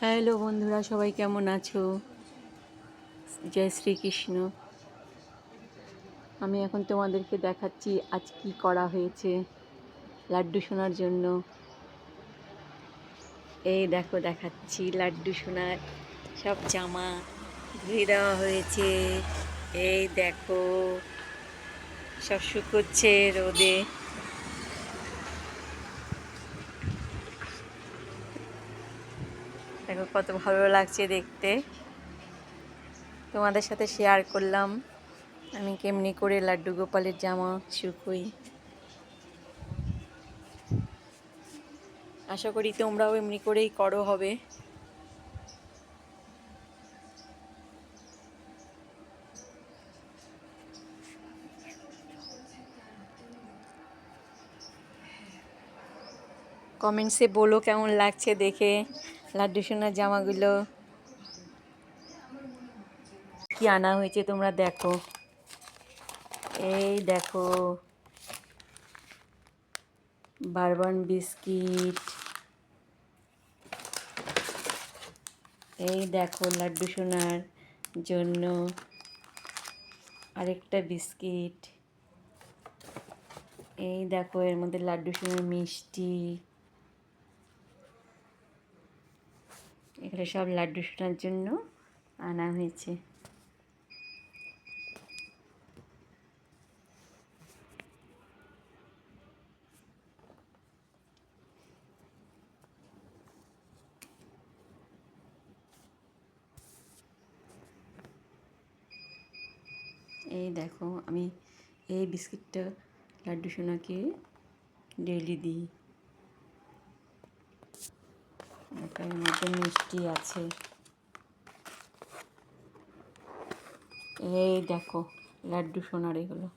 Hello বন্ধুরা, সবাই কেমন আছো? জয় শ্রীকৃষ্ণ। আমি এখন তোমাদেরকে দেখাচ্ছি আজ কি করা হয়েছে লাড্ডু সোনার জন্য। এই দেখো, দেখাচ্ছি লাড্ডু সোনার সব জামা ধুয়ে দেওয়া হয়েছে। এই দেখো, সব শুকোচ্ছে রোদে। দেখো কত ভালো লাগছে দেখতে। তোমাদের সাথে শেয়ার করলাম আমি কেমনি করে লাড্ডু গোপালের জামা শুকোই। আশা করি তোমরাও এমনি করেই করো হবে। কমেন্টসে বলো কেমন লাগছে দেখে লাড্ডু সোনার জামাগুলো। কি আনা হয়েছে তোমরা দেখো। এই দেখো, বারবন বিস্কিট। এই দেখো লাড্ডু সোনার জন্য আরেকটা বিস্কিট। এই দেখো, এর মধ্যে লাড্ডু সোনার মিষ্টি। এখানে সব লাড্ডু সোনার জন্য আনা হয়েছে। এই দেখো, আমি এই বিস্কিটটা লাড্ডু সোনাকে ডেইলি দিই। এটার মধ্যে মিষ্টি আছে। এই দেখো লাড্ডু সোনার এগুলো।